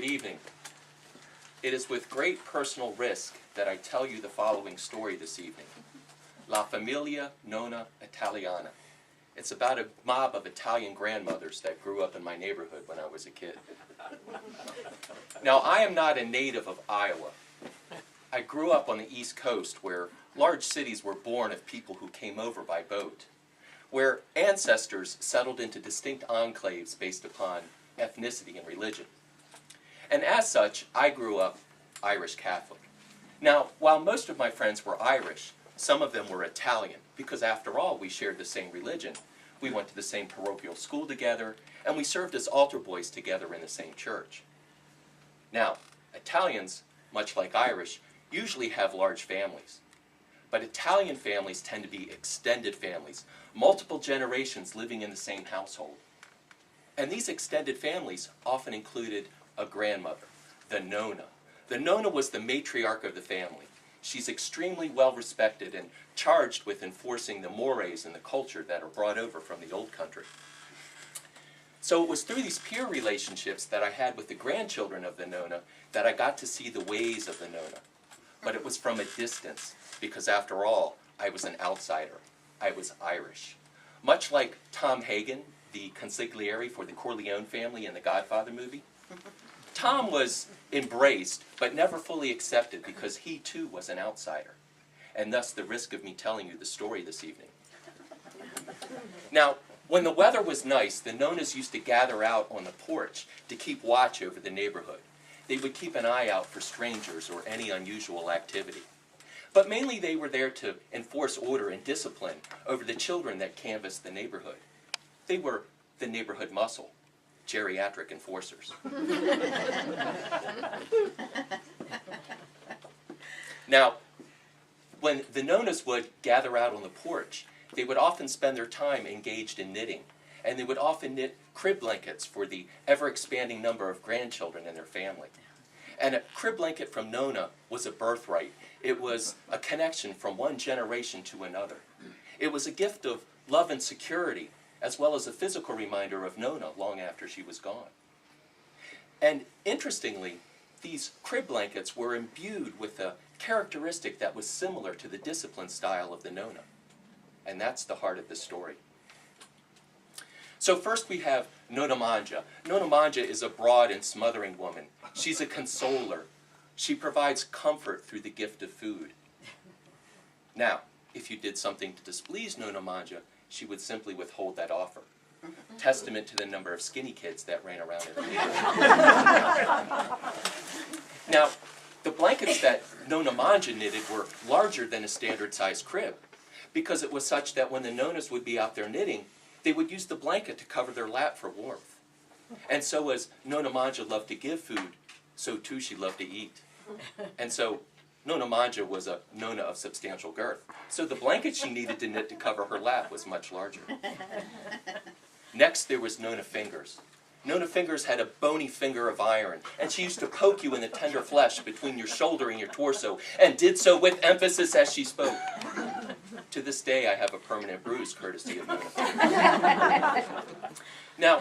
Good evening. It is with great personal risk that I tell you the following story this evening. La Familia Nona Italiana. It's about a mob of Italian grandmothers that grew up in my neighborhood when I was a kid. Now, I am not a native of Iowa. I grew up on the East Coast where large cities were born of people who came over by boat, where ancestors settled into distinct enclaves based upon ethnicity and religion. And as such, I grew up Irish Catholic. Now, while most of my friends were Irish, some of them were Italian, because after all, we shared the same religion. We went to the same parochial school together, and we served as altar boys together in the same church. Now, Italians, much like Irish, usually have large families. But Italian families tend to be extended families, multiple generations living in the same household. And these extended families often included a grandmother, the Nona. The Nona was the matriarch of the family. She's extremely well respected and charged with enforcing the mores and the culture that are brought over from the old country. So it was through these peer relationships that I had with the grandchildren of the Nona that I got to see the ways of the Nona. But it was from a distance, because after all, I was an outsider. I was Irish. Much like Tom Hagen, the consigliere for the Corleone family in the Godfather movie, Tom was embraced, but never fully accepted because he too was an outsider, and thus the risk of me telling you the story this evening. Now, when the weather was nice, the Nonas used to gather out on the porch to keep watch over the neighborhood. They would keep an eye out for strangers or any unusual activity. But mainly they were there to enforce order and discipline over the children that canvassed the neighborhood. They were the neighborhood muscle. Geriatric enforcers. Now, when the Nonas would gather out on the porch, they would often spend their time engaged in knitting, and they would often knit crib blankets for the ever-expanding number of grandchildren in their family. And a crib blanket from Nona was a birthright. It was a connection from one generation to another. It was a gift of love and security, as well as a physical reminder of Nona long after she was gone. And interestingly, these crib blankets were imbued with a characteristic that was similar to the discipline style of the Nona. And that's the heart of the story. So first we have Nona Mangia. Nona Mangia is a broad and smothering woman. She's a consoler. She provides comfort through the gift of food. Now, if you did something to displease Nona Mangia, she would simply withhold that offer. Testament to the number of skinny kids that ran around in the neighborhood. Now, the blankets that Nona Mangia knitted were larger than a standard-sized crib, because it was such that when the Nonas would be out there knitting, they would use the blanket to cover their lap for warmth. And so as Nona Mangia loved to give food, so too she loved to eat. And so Nona Mangia was a Nona of substantial girth, so the blanket she needed to knit to cover her lap was much larger. Next, there was Nona Fingers. Nona Fingers had a bony finger of iron, and she used to poke you in the tender flesh between your shoulder and your torso, and did so with emphasis as she spoke. To this day, I have a permanent bruise courtesy of Nona Fingers. Now,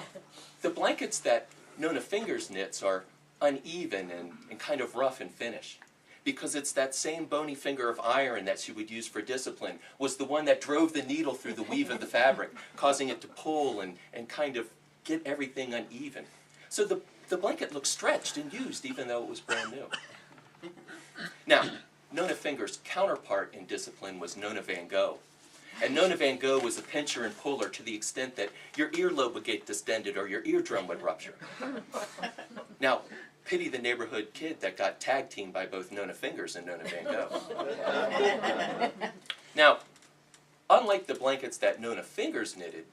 the blankets that Nona Fingers knits are uneven and kind of rough in finish, because it's that same bony finger of iron that she would use for discipline was the one that drove the needle through the weave of the fabric, causing it to pull and kind of get everything uneven. So the blanket looked stretched and used even though it was brand new. Now, Nona Fingers' counterpart in discipline was Nona Van Gogh. And Nona Van Gogh was a pincher and puller to the extent that your earlobe would get distended or your eardrum would rupture. Now, pity the neighborhood kid that got tag teamed by both Nona Fingers and Nona Van Gogh. Now, unlike the blankets that Nona Fingers knitted,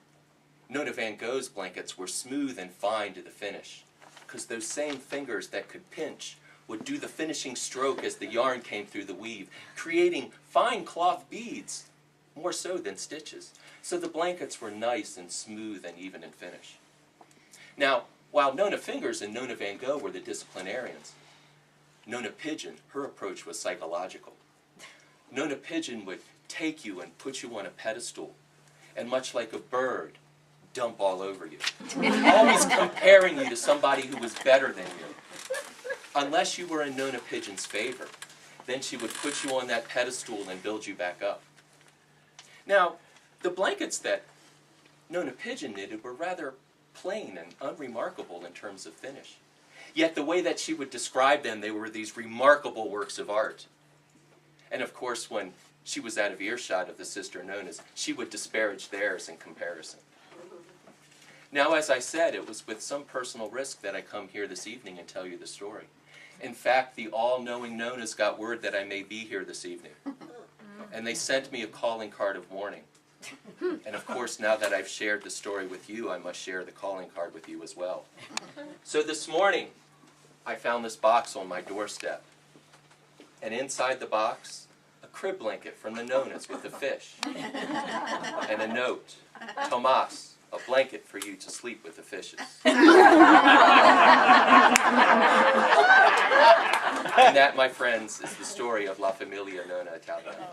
Nona Van Gogh's blankets were smooth and fine to the finish, because those same fingers that could pinch would do the finishing stroke as the yarn came through the weave, creating fine cloth beads, more so than stitches. So the blankets were nice and smooth and even in finish. Now, while Nona Fingers and Nona Van Gogh were the disciplinarians, Nona Pigeon, her approach was psychological. Nona Pigeon would take you and put you on a pedestal, and much like a bird, dump all over you. Always comparing you to somebody who was better than you. unless you were in Nona Pigeon's favor. Then she would put you on that pedestal and build you back up. Now, the blankets that Nona Pigeon knitted were rather plain and unremarkable in terms of finish. Yet the way that she would describe them, they were these remarkable works of art. And of course, when she was out of earshot of the sister Nonas, she would disparage theirs in comparison. Now, as I said, it was with some personal risk that I come here this evening and tell you the story. In fact, the all-knowing Nonas got word that I may be here this evening. And they sent me a calling card of warning. And of course, now that I've shared the story with you, I must share the calling card with you as well. So this morning, I found this box on my doorstep. And inside the box, a crib blanket from the Nonas with a fish. And a note, Tomas, a blanket for you to sleep with the fishes. And that, my friends, is the story of La Familia Nona Italiana.